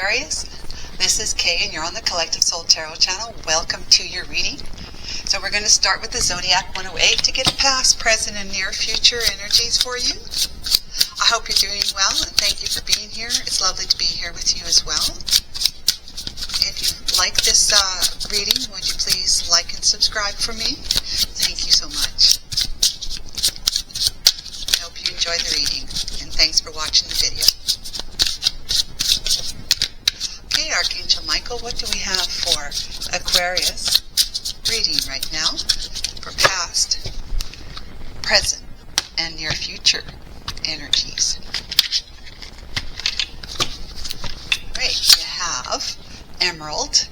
Aquarius. This is Kay and you're on the Collective Soul Tarot channel. Welcome to your reading. So we're going to start with the Zodiac 108 to get past, present, and near future energies for you. I hope you're doing well and thank you for being here. It's lovely to be here with you as well. If you like this reading, would you please like and subscribe for me? Thank you so much. I hope you enjoy the reading and thanks for watching the video. Okay, Archangel Michael, what do we have for Aquarius reading right now for past, present, and near future energies? Great, you have Emerald.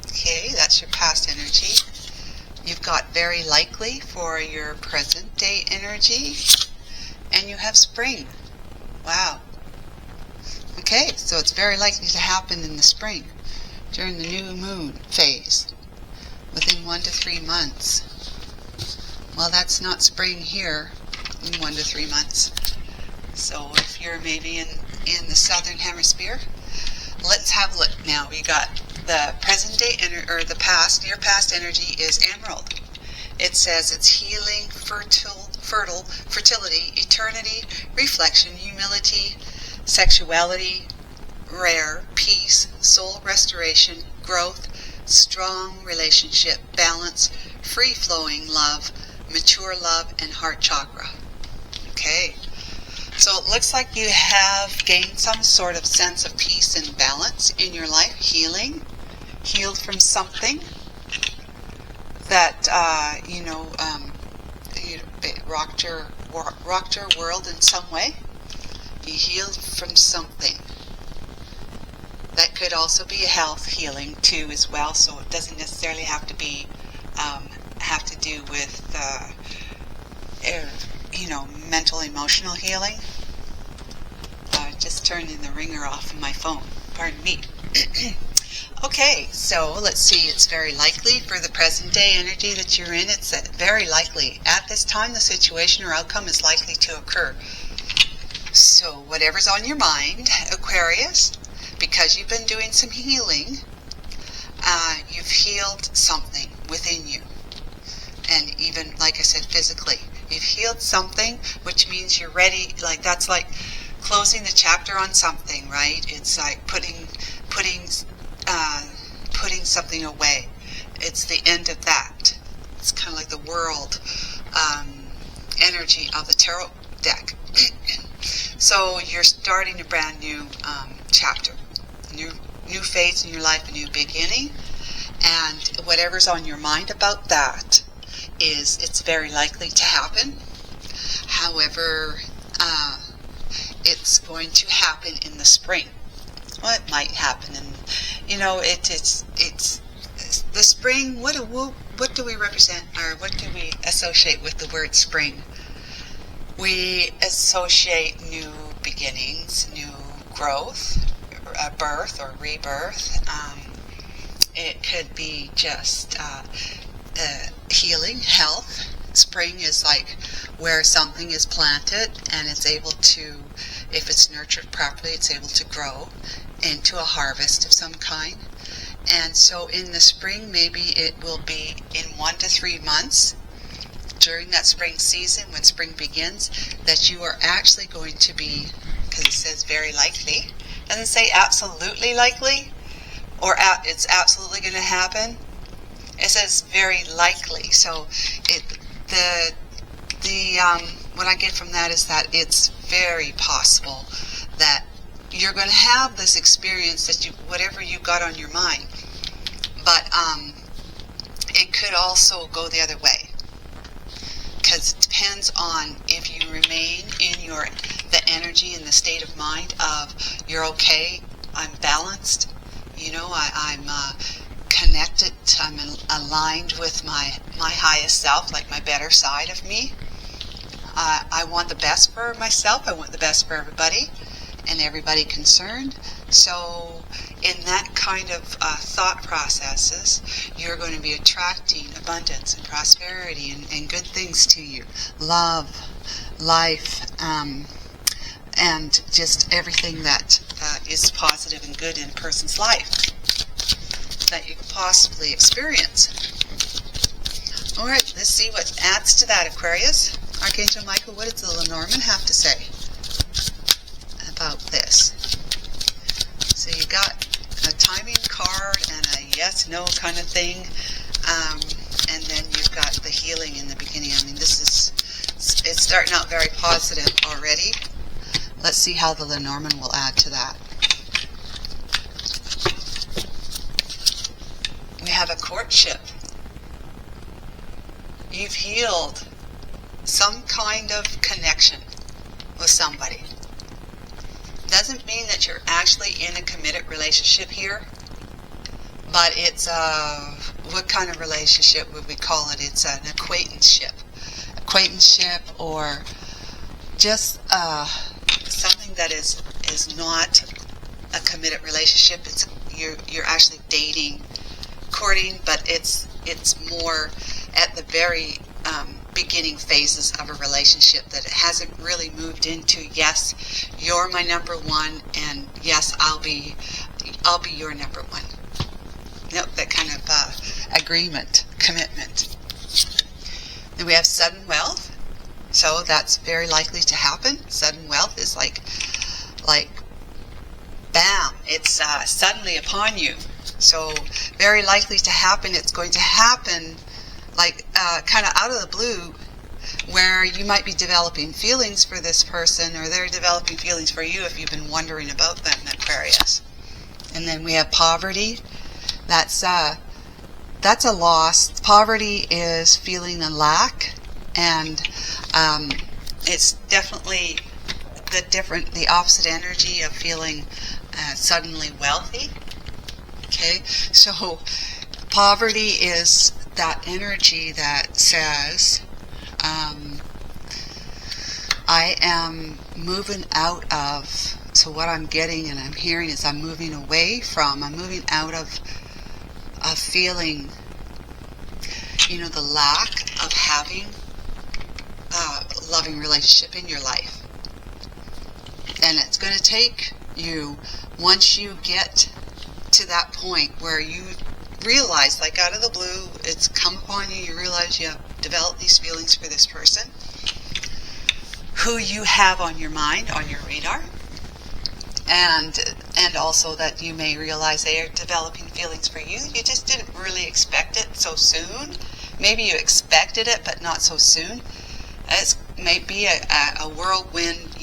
Okay, that's your past energy. You've got very likely for your present day energy, and you have Spring. Wow. Okay, so it's very likely to happen in the spring, during the new moon phase, within 1 to 3 months. Well, that's not spring here in 1 to 3 months. So if you're maybe in the southern hemisphere, let's have a look now. We got the present day or the past, your past energy is Emerald. It says it's healing, fertility, eternity, reflection, humility, sexuality, rare, peace, soul restoration, growth, strong relationship, balance, free-flowing love, mature love, and heart chakra. Okay, so it looks like you have gained some sort of sense of peace and balance in your life, healed from something that, rocked your world in some way. You healed from something. That could also be a health healing too as well, so it doesn't necessarily have to be have to do with mental emotional healing. Just turning the ringer off of my phone, pardon me. Okay, so let's see, it's very likely for the present day energy that you're in, it's very likely at this time the situation or outcome is likely to occur. So whatever's on your mind, Aquarius, because you've been doing some healing, you've healed something within you. And even, like I said, physically. You've healed something, which means you're ready, like that's like closing the chapter on something, right? It's like putting something away. It's the end of that. It's kind of like the world energy of the tarot deck. So you're starting a brand new chapter, new phase in your life, a new beginning, and whatever's on your mind about that it's very likely to happen. However, it's going to happen in the spring. Well, it might happen, and it's the spring. What do we represent, or what do we associate with the word spring? We associate new beginnings, new growth, birth or rebirth. It could be just healing, health. Spring is like where something is planted and it's able to, if it's nurtured properly, it's able to grow into a harvest of some kind. And so in the spring, maybe it will be in 1 to 3 months, during that spring season, when spring begins, that you are actually going to be, because it says very likely, it doesn't say absolutely likely, or it's absolutely going to happen. It says very likely. So what I get from that is that it's very possible that you're going to have this experience that whatever you got on your mind, but it could also go the other way. Because it depends on if you remain in the energy and the state of mind of you're okay, I'm balanced, I'm connected, I'm aligned with my highest self, like my better side of me. I want the best for myself, I want the best for everybody and everybody concerned. So in that kind of thought processes, you're going to be attracting abundance and prosperity and good things to you. Love, life, and just everything that is positive and good in a person's life that you could possibly experience. Alright, let's see what adds to that, Aquarius. Archangel Michael, what does the Lenormand have to say about this? So you got a timing card and a yes-no kind of thing, and then you've got the healing in the beginning. I mean, it's starting out very positive already. Let's see how the Lenormand will add to that. We have a courtship. You've healed some kind of connection with somebody. Doesn't mean that you're actually in a committed relationship here, but it's what kind of relationship would we call it? It's an acquaintanceship, or just something that is not a committed relationship. It's you're actually dating, courting, but it's more at the very beginning phases of a relationship, that it hasn't really moved into, yes, you're my number one, and yes, I'll be your number one. Nope, that kind of agreement, commitment. Then we have sudden wealth. So that's very likely to happen. Sudden wealth is like bam, it's suddenly upon you. So very likely to happen. It's going to happen like kind of out of the blue, where you might be developing feelings for this person, or they're developing feelings for you if you've been wondering about them, Aquarius. And then we have poverty. That's a loss. Poverty is feeling a lack, and it's definitely the opposite energy of feeling suddenly wealthy. Okay, so poverty is that energy that says, I am moving out of, so what I'm getting and I'm hearing is I'm moving out of feeling, the lack of having a loving relationship in your life. And it's going to take you, once you get to that point where you realize, like out of the blue, it's come upon you, you realize you have developed these feelings for this person who you have on your mind, on your radar, and also that you may realize they are developing feelings for you. You just didn't really expect it so soon. Maybe you expected it, but not so soon. It may be a whirlwind,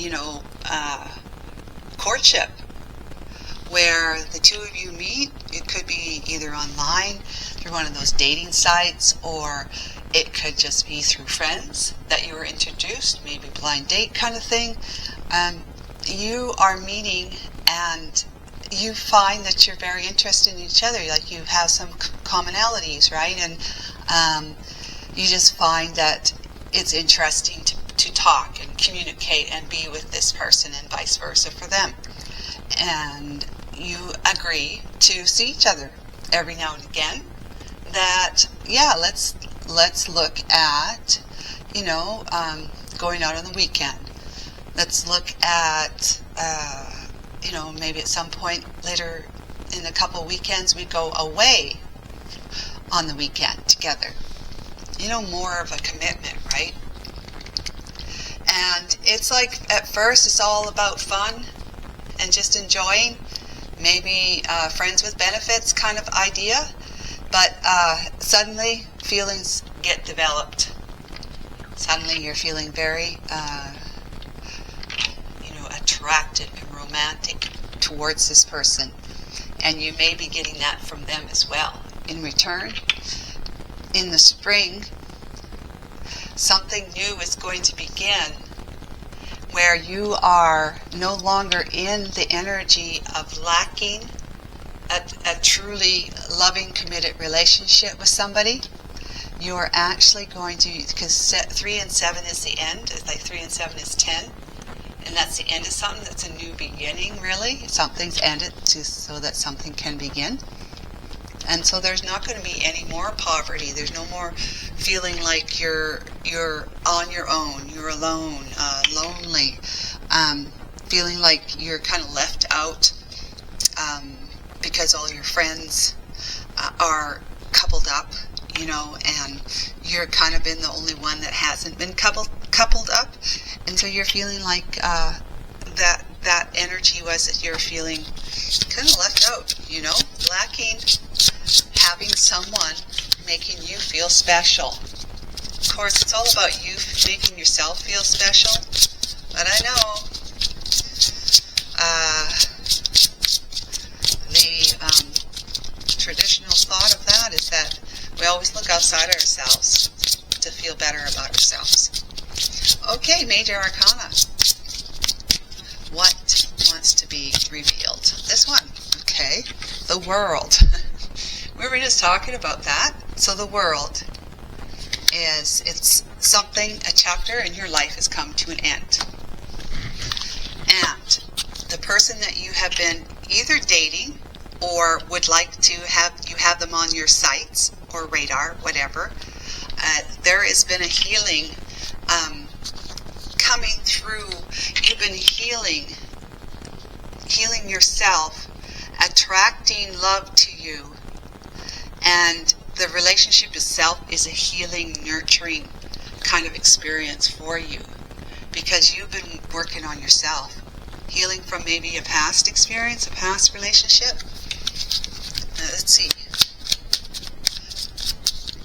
courtship, where the two of you meet. It could be either online through one of those dating sites, or it could just be through friends that you were introduced, maybe blind date kind of thing. You are meeting, and you find that you're very interested in each other, like you have some commonalities, right? And you just find that it's interesting to talk and communicate and be with this person, and vice versa for them. And you agree to see each other every now and again. That, yeah, let's look at, going out on the weekend. Let's look at, maybe at some point later in a couple weekends we go away on the weekend together. More of a commitment, right? And it's like, at first it's all about fun and just enjoying, maybe friends with benefits kind of idea, but suddenly feelings get developed. Suddenly you're feeling very attracted and romantic towards this person, and you may be getting that from them as well in return. In the spring, something new is going to begin, where you are no longer in the energy of lacking a truly loving, committed relationship with somebody. You are actually going to, because 3 and 7 is the end, it's like 3 and 7 is 10, and that's the end of something. That's a new beginning, really. Something's ended so that something can begin. And so there's not going to be any more poverty. There's no more feeling like you're on your own, you're alone, lonely. feeling like you're kind of left out because all your friends are coupled up, you know, and you're kind of been the only one that hasn't been coupled up, and so you're feeling like that energy was that you're feeling kind of left out, you know, lacking having someone making you feel special. Of course, it's all about you making yourself feel special, but I know the traditional thought of that is that we always look outside ourselves to feel better about ourselves. Okay, Major Arcana. What wants to be revealed? This one. Okay. The world. We were just talking about that. So the world it's something, a chapter in your life has come to an end. And the person that you have been either dating or would like to have them on your sights or radar, whatever, there has been a healing coming through. You've been healing yourself, attracting love to you, and the relationship itself is a healing, nurturing kind of experience for you, because you've been working on yourself, healing from maybe a past experience, a past relationship. Let's see.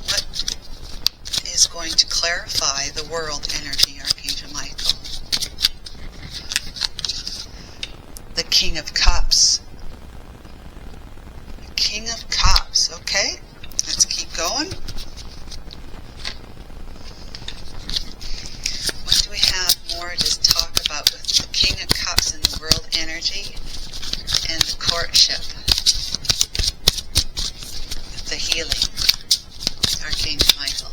What is going to clarify the world energy, Archangel Michael? The King of Cups. The King of Cups, okay? Let's keep going. What do we have more to talk about with the King of Cups and the world energy and the courtship? The healing. Archangel Michael.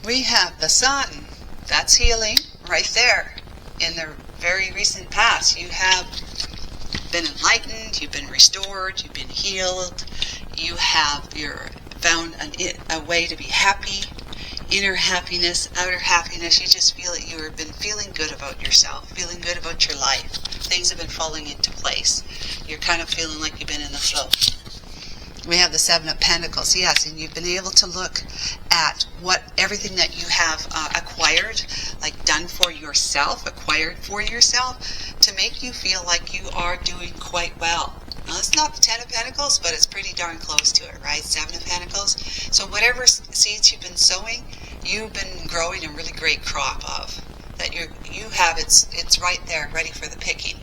We have the Sun. That's healing right there. In the very recent past, you have been enlightened, you've been restored, you've been healed, you're found a way to be happy, inner happiness, outer happiness. You just feel that you've been feeling good about yourself, feeling good about your life. Things have been falling into place. You're kind of feeling like you've been in the flow. We have the Seven of Pentacles, yes, and you've been able to look at everything that you have acquired, like done for yourself, acquired for yourself, to make you feel like you are doing quite well. Now, it's not the Ten of Pentacles, but it's pretty darn close to it, right? Seven of Pentacles. So whatever seeds you've been sowing, you've been growing a really great crop of. That you have, it's right there, ready for the picking,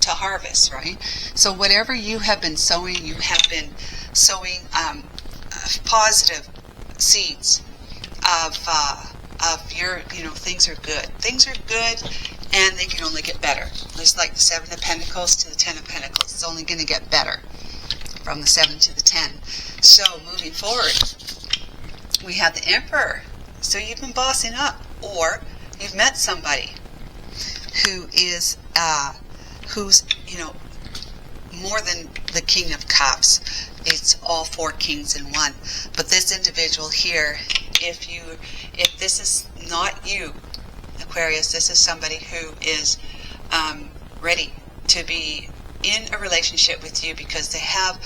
to harvest, right? So whatever you have been sowing, you have been sowing positive seeds of your, things are good. Things are good, and they can only get better. It's like the Seven of Pentacles to the Ten of Pentacles. It's only going to get better from the 7 to the 10. So moving forward, we have the Emperor. So you've been bossing up, or you've met somebody who is who's more than the King of Cups. It's all four kings in one. But this individual here, if this is not you, Aquarius, this is somebody who is ready to be in a relationship with you, because they have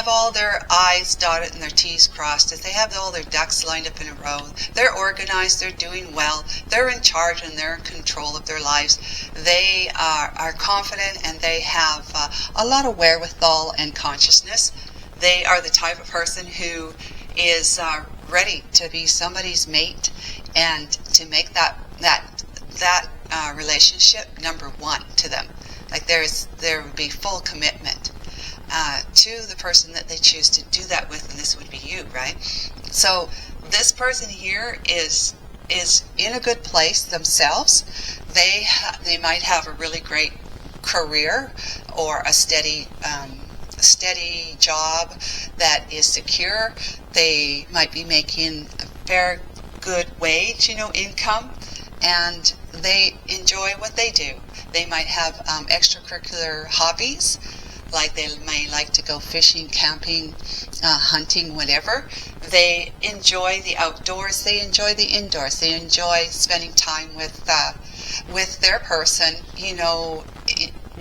all their I's dotted and their T's crossed. They have all their ducks lined up in a row. They're organized. They're doing well. They're in charge and they're in control of their lives. They are confident, and they have a lot of wherewithal and consciousness. They are the type of person who is ready to be somebody's mate and to make that relationship number one to them. Like there would be full commitment to the person that they choose to do that with, and this would be you, right? So this person here is in a good place themselves. They might have a really great career or a steady job that is secure. They might be making a very good wage, income, and they enjoy what they do. They might have extracurricular hobbies like they may like to go fishing, camping, hunting, whatever. They enjoy the outdoors, they enjoy the indoors, they enjoy spending time with their person, you know,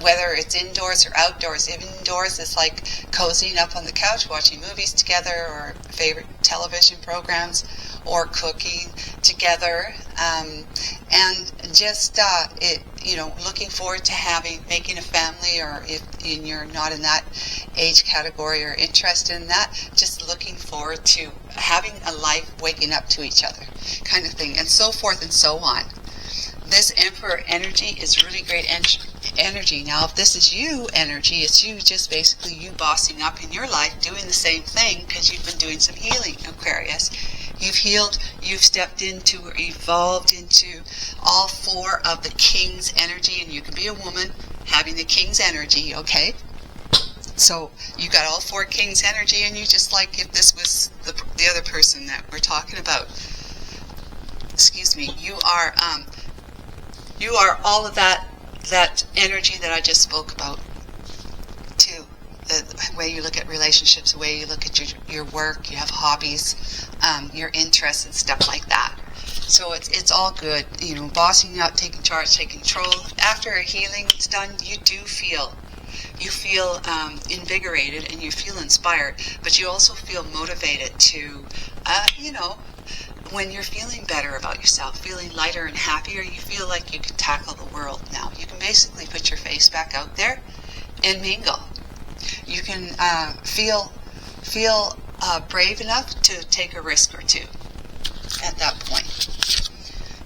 whether it's indoors or outdoors. Indoors is like cozying up on the couch, watching movies together, or favorite television programs, or cooking together, and just looking forward to making a family, or if you're not in that age category or interested in that, just looking forward to having a life, waking up to each other, kind of thing, and so forth and so on. This Emperor energy is really great energy. Now, if this is you energy, it's you, just basically you bossing up in your life, doing the same thing, because you've been doing some healing, Aquarius. You've healed, you've stepped into or evolved into all four of the King's energy, and you can be a woman having the King's energy, okay? So you got all four King's energy, and you just like if this was the other person that we're talking about. Excuse me. You are all of that energy that I just spoke about, too. The way you look at relationships, the way you look at your work, you have hobbies, your interests and stuff like that. So it's all good, you know, bossing up, taking charge, taking control. After a healing is done, you feel invigorated, and you feel inspired, but you also feel motivated to, when you're feeling better about yourself, feeling lighter and happier, you feel like you can tackle the world now. You can basically put your face back out there and mingle. You can feel brave enough to take a risk or two at that point.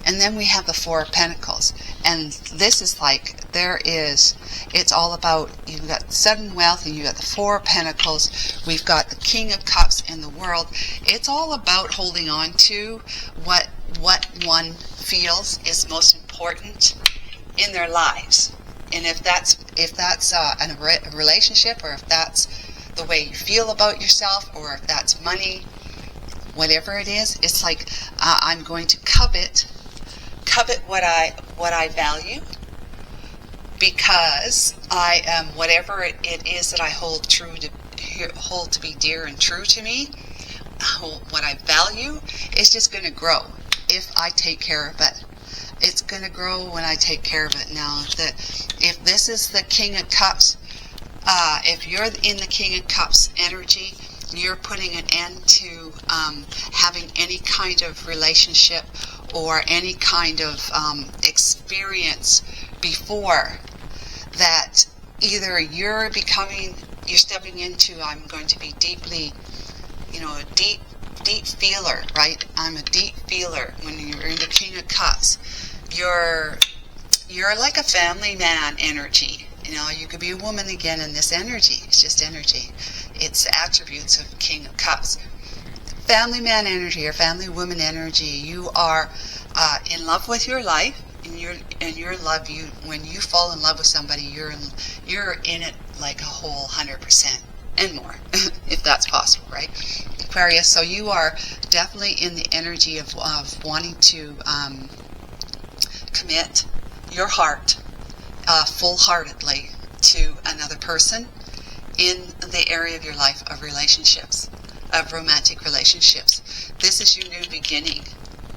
And then we have the Four of Pentacles. And this is like, it's all about, you've got sudden wealth, and you've got the Four of Pentacles. We've got the King of Cups in the world. It's all about holding on to what one feels is most important in their lives. And if that's a relationship, or if that's the way you feel about yourself, or if that's money, whatever it is, it's like I'm going to covet what I value, because I am whatever it is that I hold to be dear and true to me. What I value is just going to grow if I take care of it. It's going to grow when I take care of it. Now, if this is the King of Cups, if you're in the King of Cups energy, you're putting an end to having any kind of relationship or any kind of experience before that. Either you're stepping into, I'm going to be deeply, a deep feeler, right? I'm a deep feeler. When you're in the King of Cups, you're like a family man energy. You could be a woman again in this energy. It's just energy. It's attributes of King of Cups. Family man energy or family woman energy. You are in love with your life, and your love. When you fall in love with somebody, you're in it like a whole 100% and more, if that's possible, right, Aquarius? So you are definitely in the energy of wanting to commit your heart full-heartedly to another person in the area of your life of relationships, of romantic relationships. This is your new beginning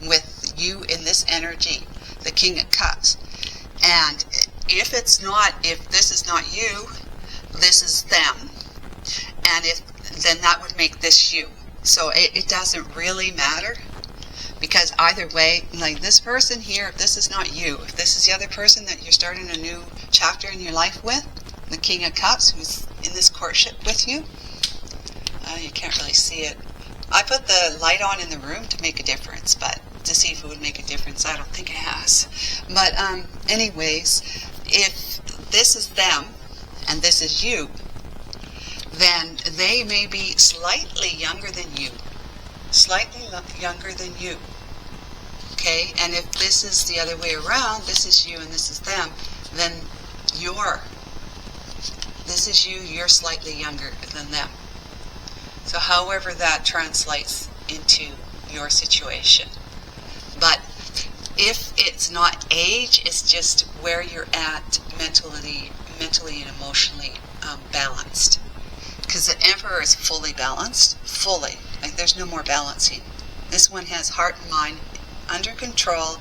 with you in this energy, the King of Cups. And if this is not you, this is them. And then that would make this you. So it doesn't really matter, because either way, like this person here, if this is not you, if this is the other person that you're starting a new chapter in your life with, the King of Cups, who's in this courtship with you, you can't really see it. I put the light on in the room to make a difference, but to see if it would make a difference, I don't think it has. But anyways, if this is them and this is you, then they may be slightly younger than you. Slightly younger than you. Okay? And if this is the other way around, this is you and this is them, then this is you, you're slightly younger than them. So however that translates into your situation. But if it's not age, it's just where you're at mentally mentally and emotionally balanced. Because the Emperor is fully balanced, fully. Like there's no more balancing. This one has heart and mind under control,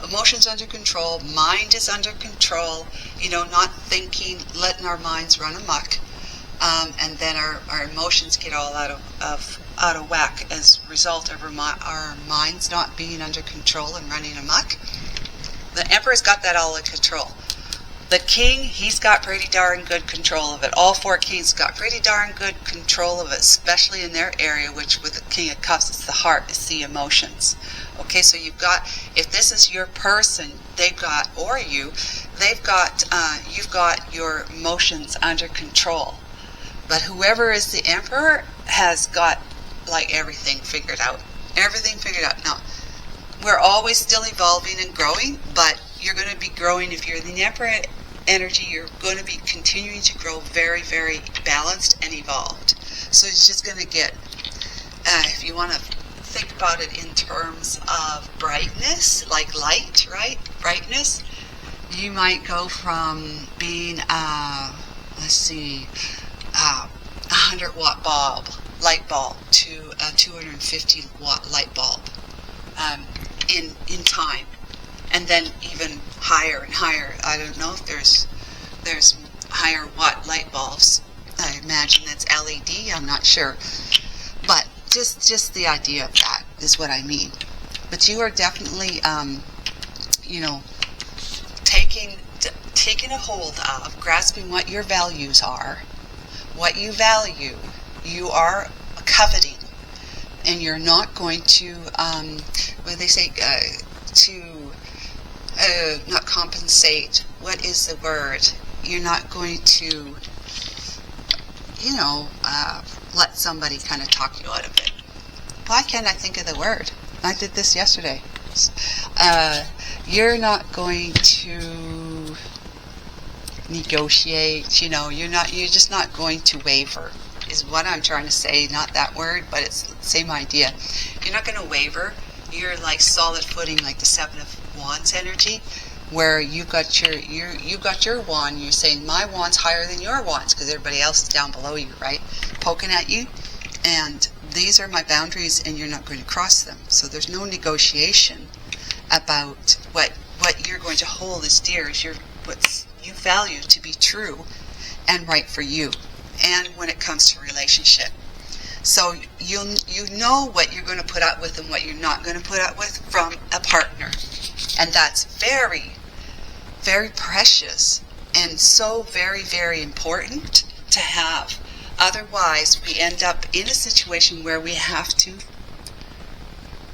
emotions under control, mind is under control, not thinking, letting our minds run amok, and then our emotions get all out of whack as a result of our minds not being under control and running amok. The Emperor's got that all in control. The King, he's got pretty darn good control of it. All four Kings got pretty darn good control of it, especially in their area, which with the King of Cups, it's the heart, it's the emotions. Okay, so you've got, if this is your person, you've got your emotions under control. But whoever is the Emperor has got like everything figured out. Everything figured out. Now, we're always still evolving and growing, but you're going to be growing. If you're the Emperor energy, you're going to be continuing to grow very, very balanced and evolved. So it's just going to get, if you want to think about it in terms of brightness, like light, right? Brightness, you might go from being, 100-watt light bulb to a 250-watt light bulb in time. And then even higher and higher. I don't know if there's higher watt light bulbs. I imagine that's LED. I'm not sure. But just the idea of that is what I mean. But you are definitely, taking a hold of, grasping what your values are, what you value. You are coveting, and you're not going to, not compensate. What is the word? You're not going to, let somebody kind of talk you out of it. Why can't I think of the word? I did this yesterday. You're not going to negotiate, you're just not going to waver, is what I'm trying to say. Not that word, but it's the same idea. You're not going to waver. You're like solid footing, like the Seven of Wands energy, where you got your wand. You're saying my wand's higher than your wand's because everybody else is down below you, right? Poking at you, and these are my boundaries, and you're not going to cross them. So there's no negotiation about what you're going to hold as dear as what you value to be true and right for you, and when it comes to relationship. So you know what you're going to put up with and what you're not going to put up with from a partner. And that's very, very precious and so very, very important to have. Otherwise, we end up in a situation where we have to,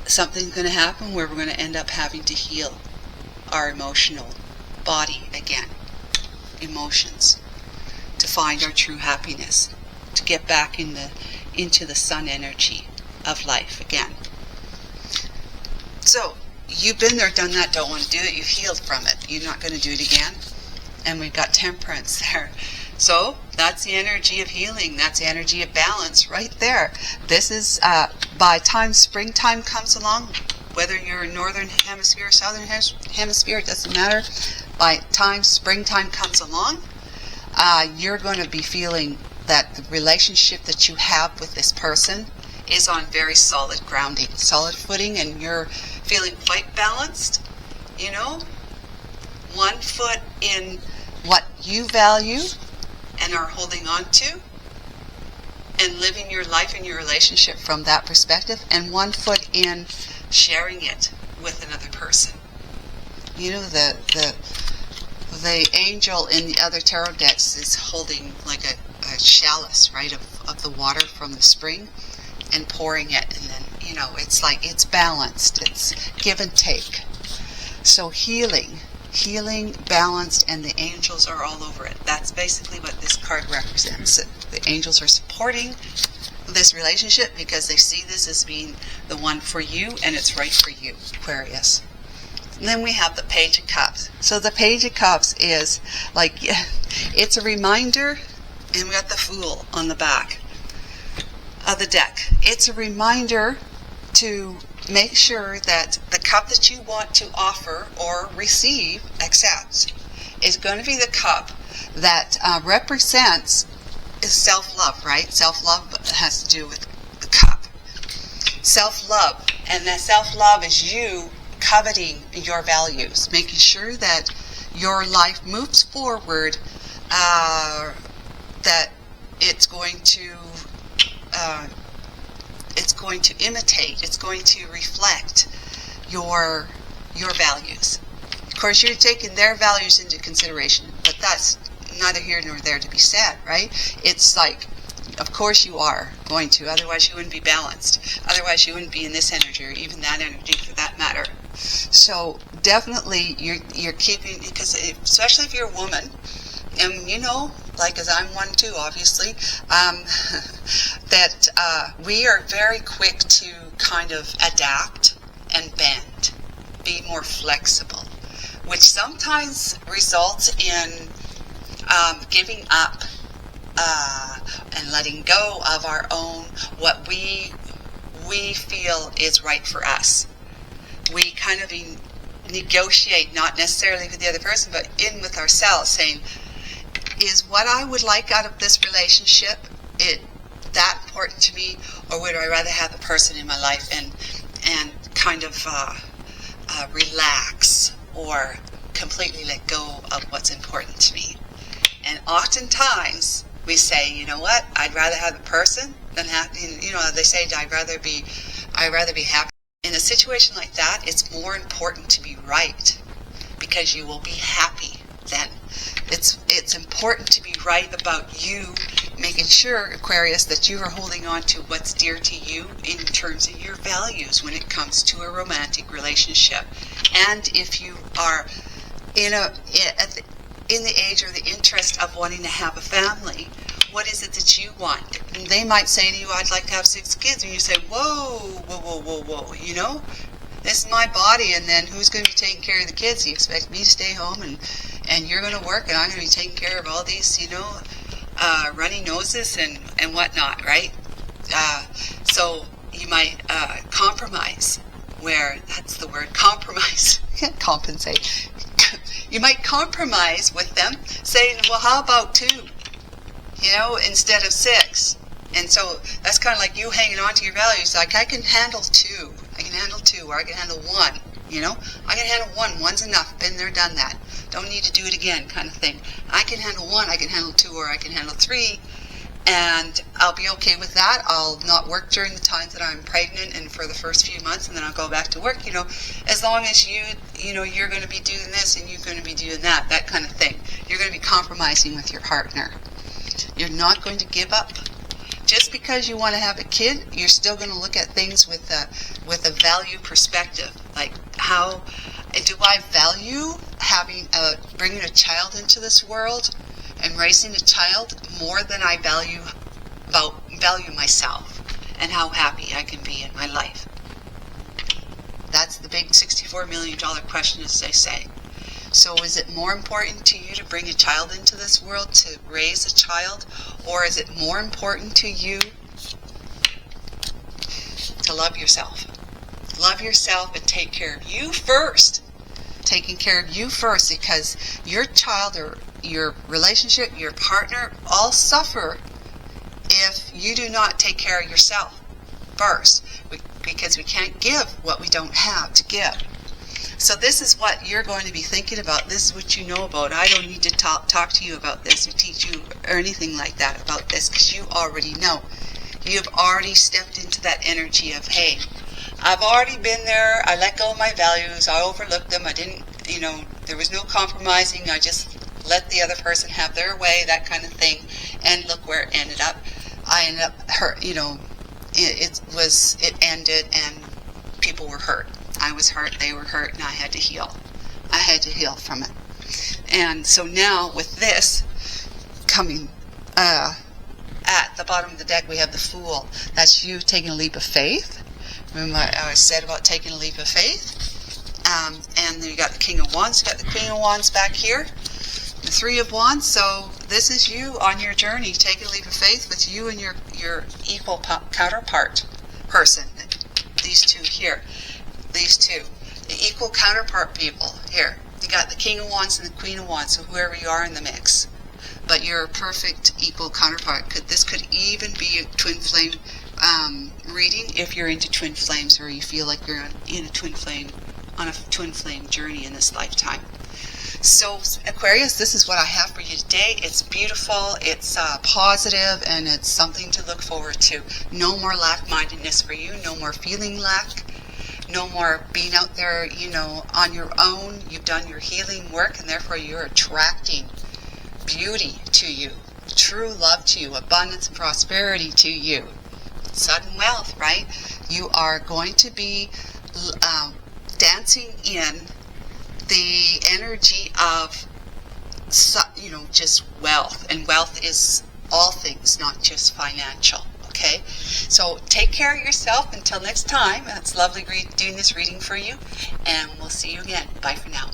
something's going to happen where we're going to end up having to heal our emotional body again. Emotions. To find our true happiness. To get back into the sun energy of life again. So, you've been there, done that, don't want to do it, you've healed from it. You're not going to do it again. And we've got temperance there. So, that's the energy of healing. That's the energy of balance right there. This is, by time springtime comes along, whether you're in northern hemisphere or southern hemisphere, it doesn't matter. By time springtime comes along, you're going to be feeling that the relationship that you have with this person is on very solid grounding, solid footing, and you're feeling quite balanced, 1 foot in what you value and are holding on to and living your life and your relationship from that perspective, and 1 foot in sharing it with another person. The angel in the other tarot decks is holding like a chalice, right, of the water from the spring and pouring it, and then, it's like it's balanced, it's give and take. So healing, balanced, and the angels are all over it. That's basically what this card represents. The angels are supporting this relationship because they see this as being the one for you, and it's right for you, Aquarius. And then we have the Page of Cups. So the Page of Cups is like, it's a reminder, and we got the Fool on the back of the deck. It's a reminder to make sure that the cup that you want to offer or receive, accept, is going to be the cup that represents self-love, right? Self-love has to do with the cup. Self-love. And that self-love is you coveting your values, making sure that your life moves forward, that it's going to imitate, it's going to reflect your values. Of course, you're taking their values into consideration, but that's neither here nor there to be said, right? It's like, of course you are going to, otherwise you wouldn't be balanced. Otherwise you wouldn't be in this energy, or even that energy for that matter. So definitely you're keeping, because especially if you're a woman, and you know, like as I'm one too, obviously, that we are very quick to kind of adapt and bend, be more flexible, which sometimes results in giving up and letting go of our own, what we feel is right for us. We kind of negotiate, not necessarily with the other person, but in with ourselves, saying, is what I would like out of this relationship that important to me, or would I rather have the person in my life and kind of relax or completely let go of what's important to me? And oftentimes we say, you know what, I'd rather have the person than have, you know, they say I'd rather be happy. In a situation like that, it's more important to be right, because you will be happy then. It's important to be right about you, making sure, Aquarius, that you are holding on to what's dear to you in terms of your values when it comes to a romantic relationship. And if you are in the age or the interest of wanting to have a family, what is it that you want? And they might say to you, I'd like to have 6 kids. And you say, whoa, you know, this is my body, and then who's going to be taking care of the kids? You expect me to stay home and you're going to work, and I'm going to be taking care of all these, you know, runny noses and whatnot, right? So you might compromise, where that's the word, compromise. Compensate. You might compromise with them, saying, well, how about 2? You know, instead of 6. And so that's kind of like you hanging on to your values. Like, I can handle 2. I can handle 2, or I can handle 1. You know, I can handle 1. 1's enough. Been there, done that. Don't need to do it again, kind of thing. I can handle 1. I can handle 2, or I can handle 3. And I'll be okay with that. I'll not work during the times that I'm pregnant and for the first few months, and then I'll go back to work, you know, as long as you know, you're going to be doing this and you're going to be doing that kind of thing. You're going to be compromising with your partner. You're not going to give up. Just because you want to have a kid, you're still going to look at things with a value perspective. Like, how do I value bringing a child into this world and raising a child more than I value myself and how happy I can be in my life? That's the big $64 million question, as they say. So is it more important to you to bring a child into this world, to raise a child, or is it more important to you to love yourself? Love yourself and take care of you first. Taking care of you first, because your child or your relationship, your partner, all suffer if you do not take care of yourself first, because we can't give what we don't have to give. So this is what you're going to be thinking about. This is what you know about. I don't need to talk to you about this or teach you or anything like that about this, because you already know. You've already stepped into that energy of, hey, I've already been there. I let go of my values. I overlooked them. I didn't, you know, there was no compromising. I just let the other person have their way, that kind of thing. And look where it ended up. I ended up hurt, you know, it ended and people were hurt. I was hurt, they were hurt, and I had to heal. I had to heal from it. And so now with this coming at the bottom of the deck, we have the Fool. That's you taking a leap of faith. Remember I said about taking a leap of faith? And then you got the King of Wands. You got the Queen of Wands back here. The 3 of Wands. So this is you on your journey, taking a leap of faith with you and your equal counterpart person. These two here. These two. The equal counterpart people here. You got the King of Wands and the Queen of Wands, so whoever you are in the mix. But you're a perfect equal counterpart. This could even be a twin flame reading if you're into twin flames, or you feel like you're in a twin flame, on a twin flame journey in this lifetime. So Aquarius, this is what I have for you today. It's beautiful, it's positive, and it's something to look forward to. No more lack-mindedness for you, no more feeling lack, no more being out there, you know, on your own. You've done your healing work, and therefore you're attracting beauty to you, true love to you, abundance and prosperity to you, sudden wealth, right? You are going to be dancing in the energy of, you know, just wealth. And wealth is all things, not just financial. Okay? So take care of yourself until next time. It's lovely doing this reading for you. And we'll see you again. Bye for now.